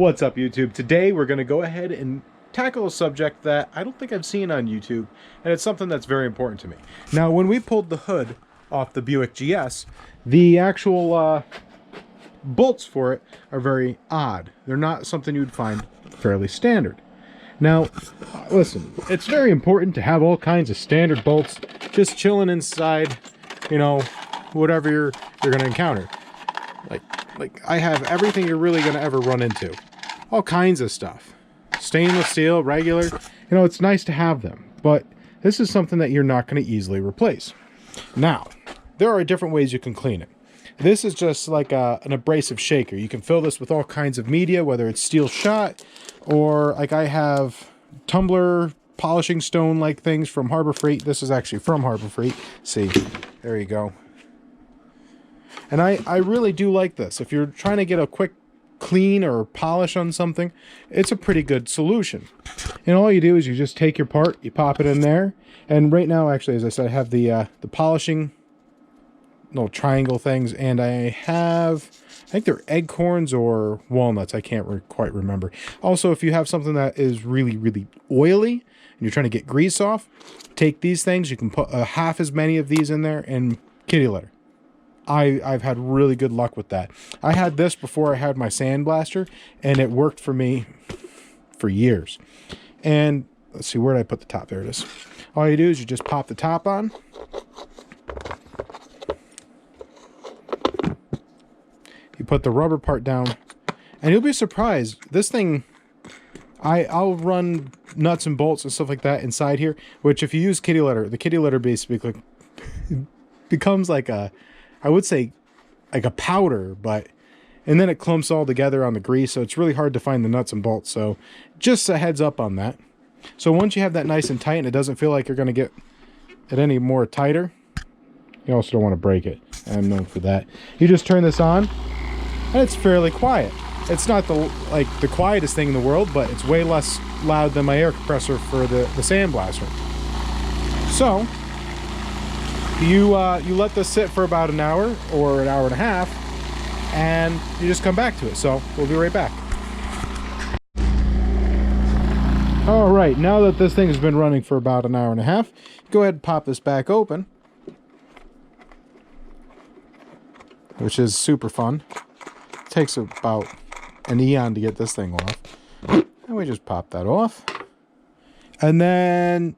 What's up, YouTube? Today we're going to go ahead and tackle a subject that I don't think I've seen on YouTube, and it's something that's very important to me. Now, when we pulled the hood off the Buick GS, the actual bolts for it are very odd. They're not something you'd find fairly standard. Now, listen, it's very important to have all kinds of standard bolts just chilling inside, you know, whatever you're going to encounter. Like I have everything you're really going to ever run into. All kinds of stuff. Stainless steel, regular. You know, it's nice to have them. But this is something that you're not going to easily replace. Now, there are different ways you can clean it. This is just like an abrasive shaker. You can fill this with all kinds of media, whether it's steel shot or like I have tumbler polishing stone like things from Harbor Freight. This is actually from Harbor Freight. See, there you go. And I really do like this. If you're trying to get a quick clean or polish on something, it's a pretty good solution. And all you do is you just take your part, you pop it in there. And right now, actually, as I said, I have the polishing little triangle things, and I think they're acorns or walnuts. I can't quite remember. Also, if you have something that is really, really oily and you're trying to get grease off, take these things. You can put half as many of these in there and kitty litter. I've had really good luck with that. I had this before I had my sandblaster, and it worked for me for years. And let's see, where did I put the top? There it is. All you do is you just pop the top on. You put the rubber part down, and you'll be surprised. This thing, I'll run nuts and bolts and stuff like that inside here, which if you use kitty litter, the kitty litter basically becomes like a, I would say like a powder, and then it clumps all together on the grease, so it's really hard to find the nuts and bolts. So just a heads up on that. So once you have that nice and tight and it doesn't feel like you're going to get it any more tighter, you also don't want to break it. I'm known for that. You just turn this on, and it's fairly quiet. It's not the quietest thing in the world, but it's way less loud than my air compressor for the sandblaster. So you let this sit for about an hour or an hour and a half, and you just come back to it. So we'll be right back. All right, now that this thing has been running for about an hour and a half, go ahead and pop this back open, which is super fun. It takes about an eon to get this thing off. And we just pop that off. And then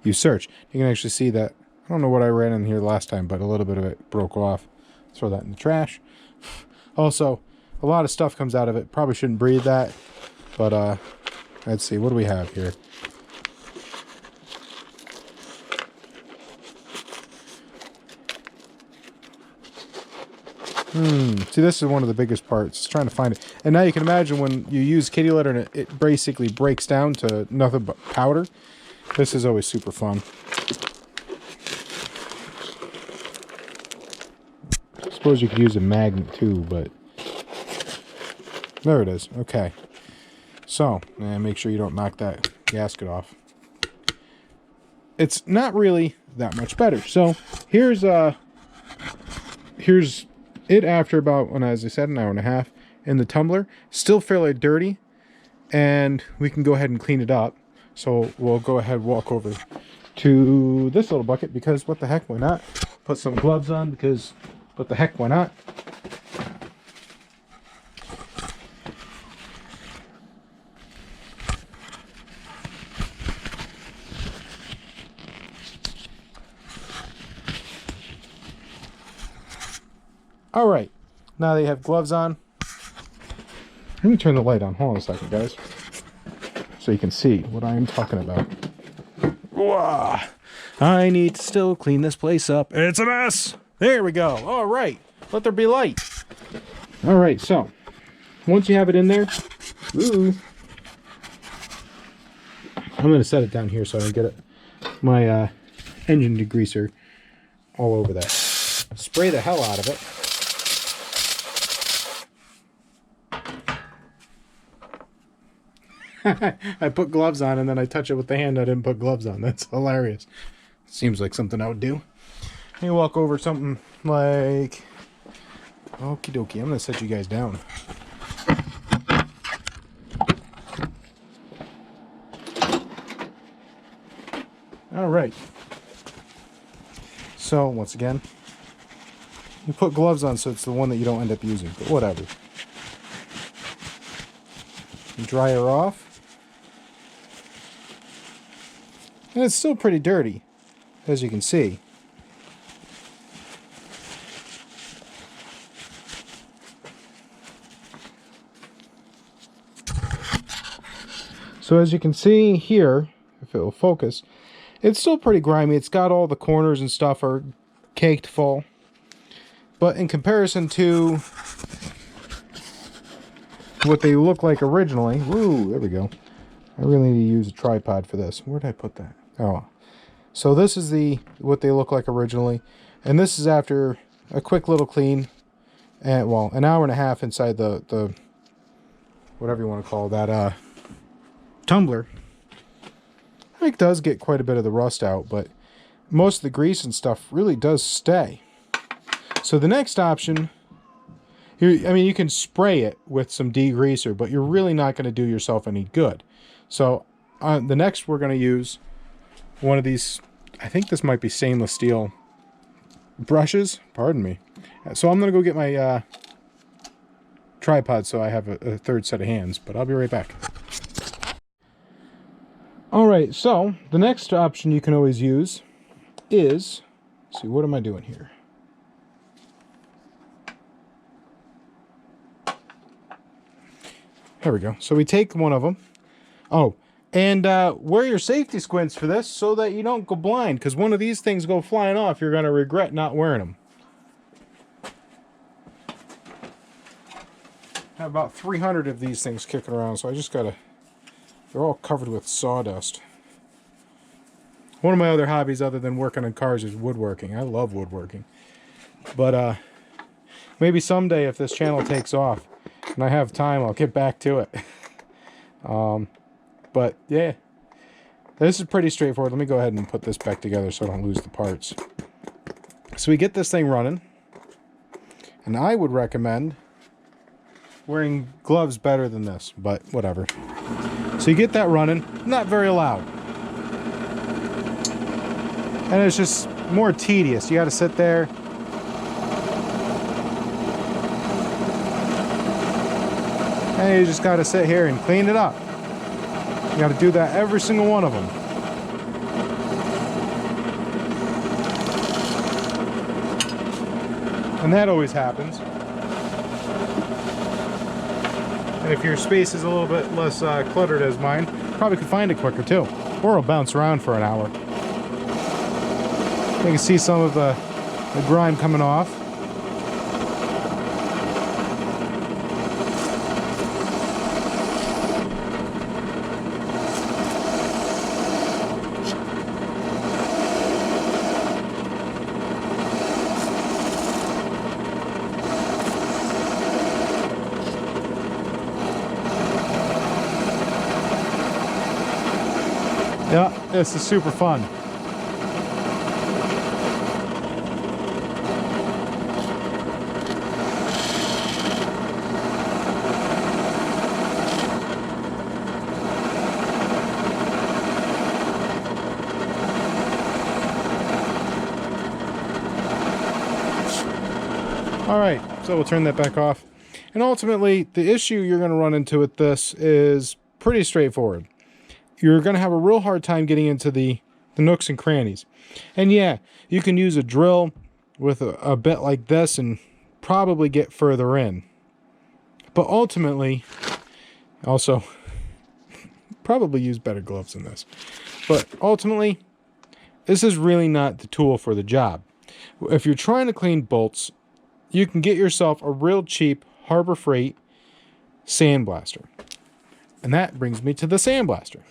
you search. You can actually see that. I don't know what I ran in here last time, but a little bit of it broke off. Throw that in the trash. Also, a lot of stuff comes out of it. Probably shouldn't breathe that. But let's see. What do we have here? See, this is one of the biggest parts, trying to find it. And now you can imagine when you use kitty litter and it basically breaks down to nothing but powder. This is always super fun. I suppose you could use a magnet too, but there it is. Okay. So, make sure you don't knock that gasket off. It's not really that much better. So, here's it after about, as I said, an hour and a half in the tumbler. Still fairly dirty, and we can go ahead and clean it up. So we'll go ahead and walk over to this little bucket, because what the heck, why not? Put some gloves on, because what the heck, why not? All right, now that you have gloves on, let me turn the light on. Hold on a second, guys, so you can see what I am talking about. Whoa. I need to still clean this place up. It's a mess. There we go. All right, let there be light. All right, so once you have it in there, I'm going to set it down here so I don't get my engine degreaser all over that. Spray the hell out of it. I put gloves on and then I touch it with the hand I didn't put gloves on. That's hilarious. Seems like something I would do. You walk over something like... Okie dokie, I'm going to set you guys down. All right. So once again, you put gloves on so it's the one that you don't end up using, but whatever. You dry her off. And it's still pretty dirty, as you can see. So as you can see here, if it will focus, it's still pretty grimy. It's got all the corners and stuff are caked full. But in comparison to what they look like originally, woo, there we go. I really need to use a tripod for this. Where did I put that? Oh, so this is what they look like originally, and this is after a quick little clean, and well, an hour and a half inside the whatever you want to call that tumbler. It does get quite a bit of the rust out, but most of the grease and stuff really does stay. So the next option, I mean, you can spray it with some degreaser, but you're really not going to do yourself any good. So the next we're going to use one of these, I think this might be stainless steel brushes, pardon me. So I'm going to go get my tripod so I have a third set of hands, but I'll be right back. Alright, so the next option you can always use is, let's see, what am I doing here? There we go. So we take one of them. Oh, and wear your safety squints for this so that you don't go blind, because one of these things go flying off, you're going to regret not wearing them. I have about 300 of these things kicking around, so I just got to... They're all covered with sawdust. One of my other hobbies other than working on cars is woodworking. I love woodworking. But maybe someday if this channel takes off and I have time, I'll get back to it. But yeah, this is pretty straightforward. Let me go ahead and put this back together so I don't lose the parts. So we get this thing running. And I would recommend wearing gloves better than this, but whatever. So you get that running, not very loud. And it's just more tedious. You got to sit there. And you just got to sit here and clean it up. You got to do that every single one of them. And that always happens. And if your space is a little bit less cluttered as mine, probably could find it quicker too. Or it'll bounce around for an hour. You can see some of the grime coming off. Yeah, this is super fun. All right, so we'll turn that back off. And ultimately, the issue you're going to run into with this is pretty straightforward. You're going to have a real hard time getting into the nooks and crannies. And yeah, you can use a drill with a bit like this and probably get further in. But ultimately, also, probably use better gloves than this. But ultimately, this is really not the tool for the job. If you're trying to clean bolts, you can get yourself a real cheap Harbor Freight sandblaster. And that brings me to the sandblaster.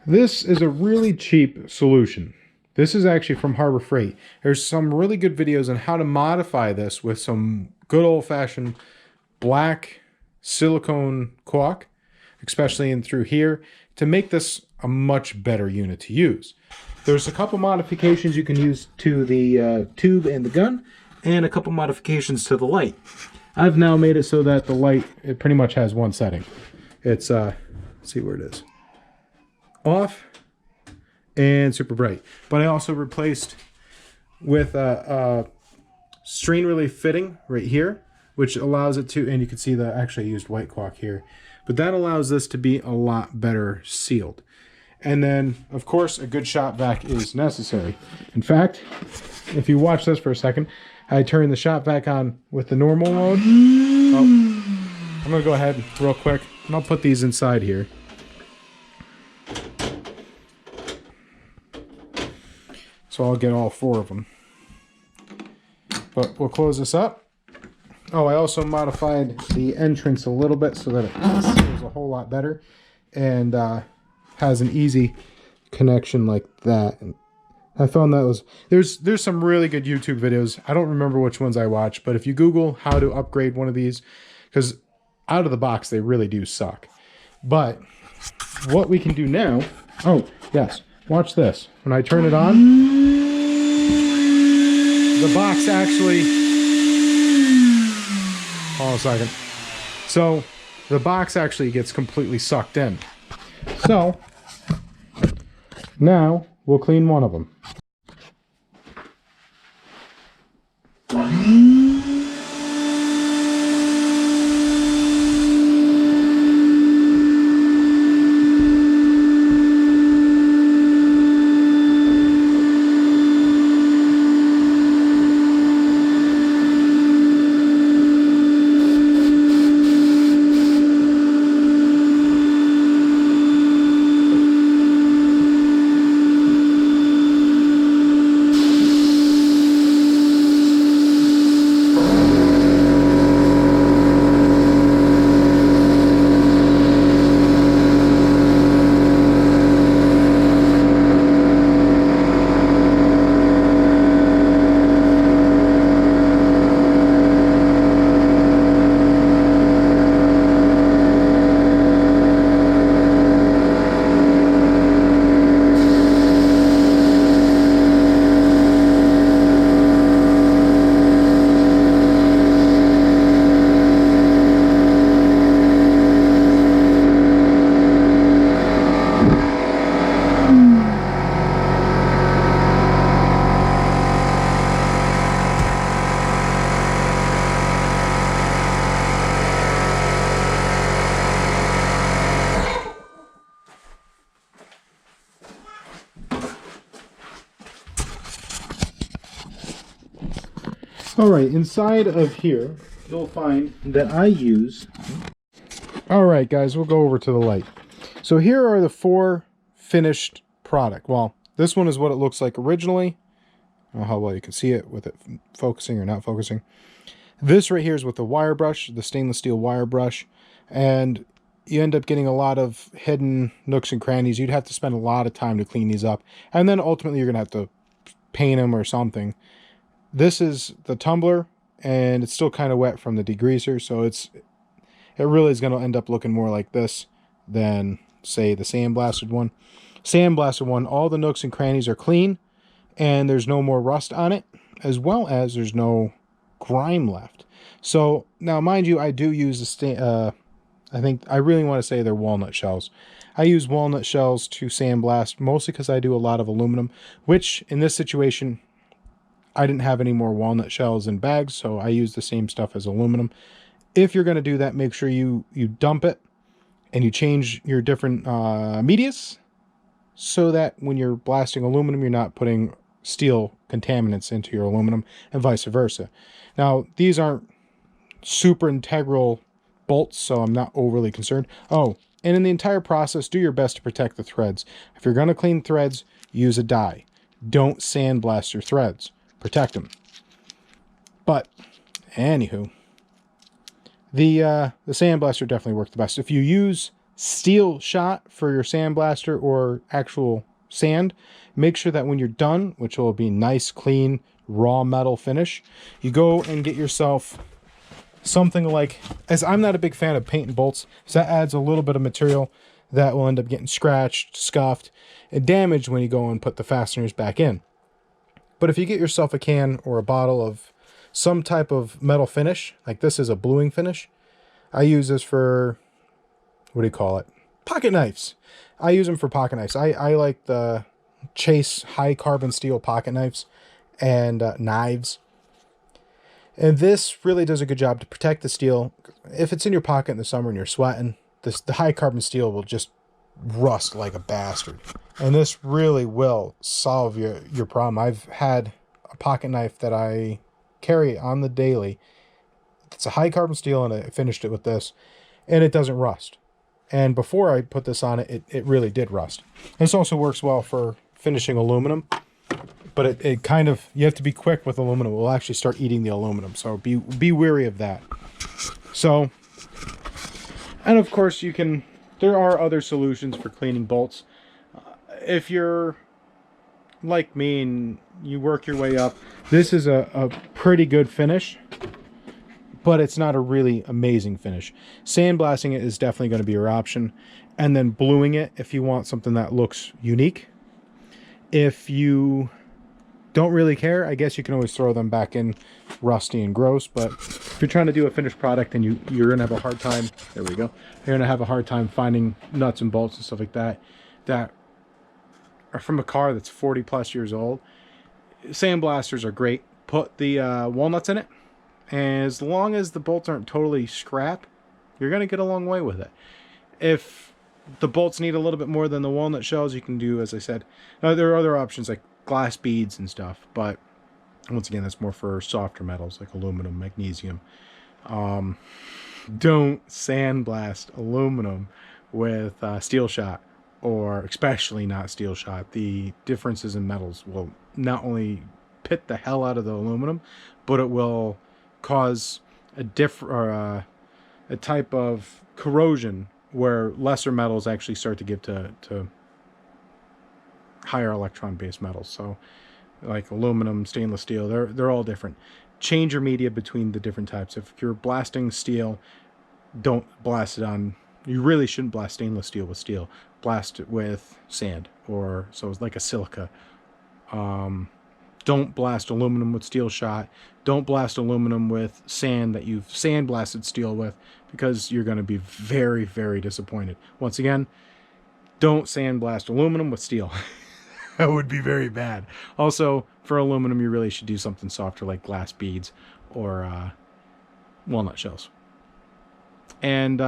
This is a really cheap solution. This is actually from Harbor Freight. There's some really good videos on how to modify this with some good old-fashioned black silicone caulk, especially in through here, to make this a much better unit to use. There's a couple modifications you can use to the tube and the gun, and a couple modifications to the light. I've now made it so that the light, it pretty much has one setting. It's, let's see where it is. Off and super bright. But I also replaced with a strain relief fitting right here, which allows it to, and you can see that actually I used white caulk here, but that allows this to be a lot better sealed. And then, of course, a good shop vac is necessary. In fact, if you watch this for a second, I turn the shop vac on with the normal mode. Oh, I'm going to go ahead real quick, and I'll put these inside here. So I'll get all 4 of them. But we'll close this up. Oh, I also modified the entrance a little bit so that it seals a whole lot better. And has an easy connection like that. And I found that was there's some really good YouTube videos. I don't remember which ones I watched, but if you Google how to upgrade one of these, because out of the box they really do suck. But what we can do now, oh yes, watch this. When I turn it on, the box actually, hold on a second. So the box actually gets completely sucked in. So now we'll clean one of them. All right, inside of here, you'll find that I use... All right, guys, we'll go over to the light. So here are the 4 finished product. Well, this one is what it looks like originally. I don't know how well you can see it with it focusing or not focusing. This right here is with the wire brush, the stainless steel wire brush, and you end up getting a lot of hidden nooks and crannies. You'd have to spend a lot of time to clean these up, and then ultimately you're going to have to paint them or something. This is the tumbler, and it's still kind of wet from the degreaser, so it really is going to end up looking more like this than, say, the sandblasted one. Sandblasted one, all the nooks and crannies are clean, and there's no more rust on it, as well as there's no grime left. So now, mind you, I do use I think I really want to say they're walnut shells. I use walnut shells to sandblast, mostly because I do a lot of aluminum, which in this situation, I didn't have any more walnut shells in bags, so I use the same stuff as aluminum. If you're going to do that, make sure you dump it and you change your different medias so that when you're blasting aluminum, you're not putting steel contaminants into your aluminum and vice versa. Now, these aren't super integral bolts, so I'm not overly concerned. Oh, and in the entire process, do your best to protect the threads. If you're going to clean threads, use a dye. Don't sandblast your threads. Protect them. But anywho, the sandblaster definitely worked the best. If you use steel shot for your sandblaster or actual sand, make sure that when you're done, which will be nice, clean, raw metal finish, you go and get yourself something like, as I'm not a big fan of paint and bolts, so that adds a little bit of material that will end up getting scratched, scuffed, and damaged when you go and put the fasteners back in. But if you get yourself a can or a bottle of some type of metal finish, like this is a bluing finish, I use this for, what do you call it? Pocket knives. I use them for pocket knives. I like the Chase high carbon steel pocket knives and knives. And this really does a good job to protect the steel. If it's in your pocket in the summer and you're sweating, the high carbon steel will just rust like a bastard. And this really will solve your problem. I've had a pocket knife that I carry on the daily. It's a high carbon steel, and I finished it with this, and it doesn't rust. And before I put this on it, it really did rust. This also works well for finishing aluminum, but it kind of, you have to be quick with aluminum. It will actually start eating the aluminum, so be wary of that. So, and of course there are other solutions for cleaning bolts. If you're like me and you work your way up, this is a pretty good finish, but it's not a really amazing finish. Sandblasting it is definitely going to be your option, and then bluing it if you want something that looks unique. If you don't really care, I guess you can always throw them back in rusty and gross, but if you're trying to do a finished product and you're going to have a hard time, there we go, you're going to have a hard time finding nuts and bolts and stuff like that are from a car that's 40 plus years old, sandblasters are great. Put the walnuts in it, and as long as the bolts aren't totally scrap, you're going to get a long way with it. If the bolts need a little bit more than the walnut shells, you can do, as I said, there are other options like glass beads and stuff, but once again, that's more for softer metals like aluminum, magnesium. Don't sandblast aluminum with steel shot, or especially not steel shot. The differences in metals will not only pit the hell out of the aluminum, but it will cause a type of corrosion where lesser metals actually start to give to higher electron-based metals. So like aluminum, stainless steel, they're all different. Change your media between the different types. If you're blasting steel, don't blast it on, you really shouldn't blast stainless steel with steel. Blast it with sand, or so it's like a silica. Don't blast aluminum with steel shot. Don't blast aluminum with sand that you've sandblasted steel with, because you're going to be very, very disappointed. Once again, don't sandblast aluminum with steel. That would be very bad. Also, for aluminum, you really should do something softer like glass beads or walnut shells. And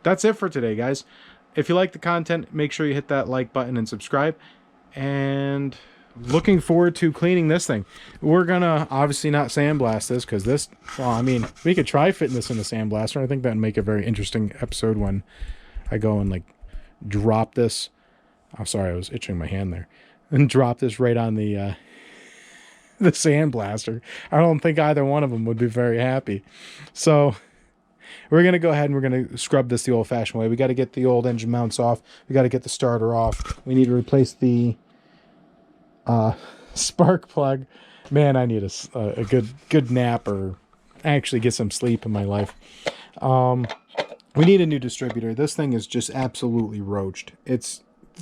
that's it for today, guys. If you like the content, make sure you hit that like button and subscribe. And looking forward to cleaning this thing. We're gonna obviously not sandblast this, because this, well, I mean, we could try fitting this in a sandblaster. I think that'd make a very interesting episode when I go and like drop this. I'm sorry, I was itching my hand there. And drop this right on the sandblaster. I don't think either one of them would be very happy. So we're going to go ahead and we're going to scrub this the old-fashioned way. We got to get the old engine mounts off. We got to get the starter off. We need to replace the spark plug. Man, I need a good nap, or actually get some sleep in my life. We need a new distributor. This thing is just absolutely roached.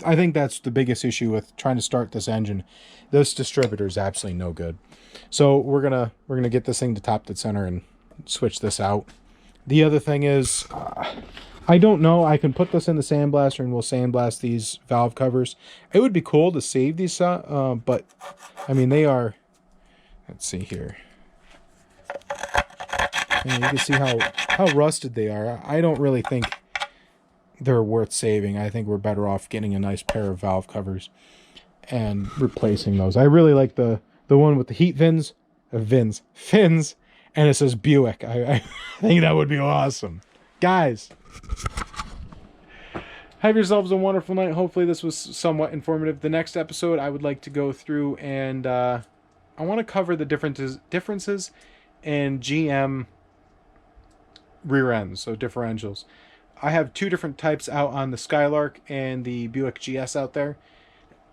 I think that's the biggest issue with trying to start this engine. This distributor is absolutely no good. So we're gonna get this thing to top dead center and switch this out. The other thing is, I don't know. I can put this in the sandblaster and we'll sandblast these valve covers. It would be cool to save these, but I mean, they are. Let's see here. And you can see how rusted they are. I don't really think they're worth saving. I think we're better off getting a nice pair of valve covers and replacing those. I really like the one with the heat fins, and it says Buick. I think that would be awesome. Guys, have yourselves a wonderful night. Hopefully this was somewhat informative. The next episode, I would like to go through and I want to cover the differences in GM rear ends, so differentials. I have two different types out on the Skylark and the Buick GS out there.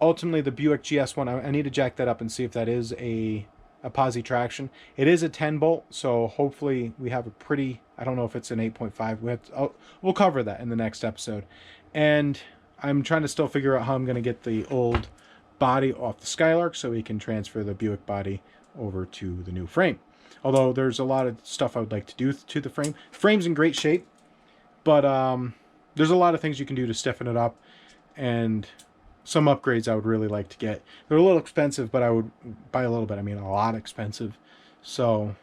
Ultimately, the Buick GS one, I need to jack that up and see if that is a posi traction. It is a 10 bolt, so hopefully we have a pretty, I don't know if it's an 8.5. We'll cover that in the next episode. And I'm trying to still figure out how I'm going to get the old body off the Skylark so we can transfer the Buick body over to the new frame. Although there's a lot of stuff I would like to do to the frame. Frame's in great shape, but there's a lot of things you can do to stiffen it up and some upgrades I would really like to get. They're a little expensive, but I would, by a little bit, I mean a lot expensive. So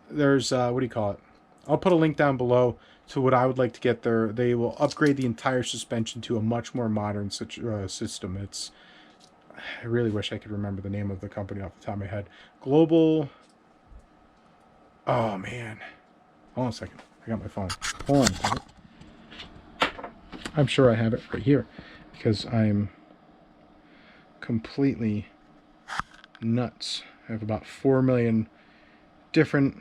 there's, what do you call it? I'll put a link down below to what I would like to get there. They will upgrade the entire suspension to a much more modern system. It's, I really wish I could remember the name of the company off the top of my head. Global, oh man. Hold on a second. I got my phone. Hold on a second. I'm sure I have it right here because I'm completely nuts. I have about 4 million different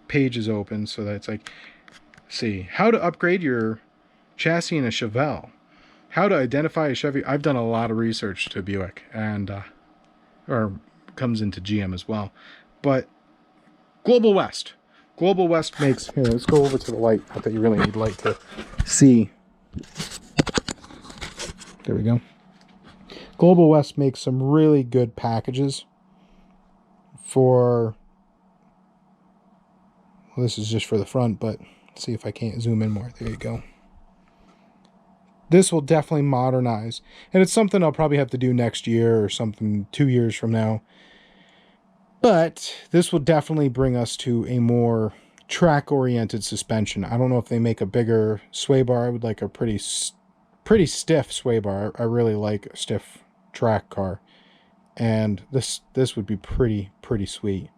pages open, so that it's like, see, how to upgrade your chassis in a Chevelle, how to identify a Chevy. I've done a lot of research to Buick, and or comes into GM as well. But Global West makes, here, let's go over to the light. Not that you really need light to see. There we go. Global West makes some really good packages for, well, this is just for the front, but let's see if I can't zoom in more. There you go. This will definitely modernize, and it's something I'll probably have to do next year or something 2 years from now. But this will definitely bring us to a more track-oriented suspension. I don't know if they make a bigger sway bar. I would like a pretty stiff sway bar. I really like a stiff track car, and this would be pretty sweet.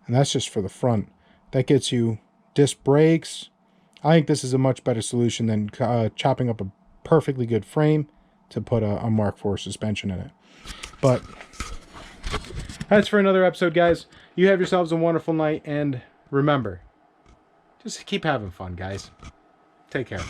And that's just for the front. That gets you disc brakes. I think this is a much better solution than chopping up a perfectly good frame to put a Mark IV suspension in it. But that's for another episode, guys. You have yourselves a wonderful night, and remember, just keep having fun, guys. Take care.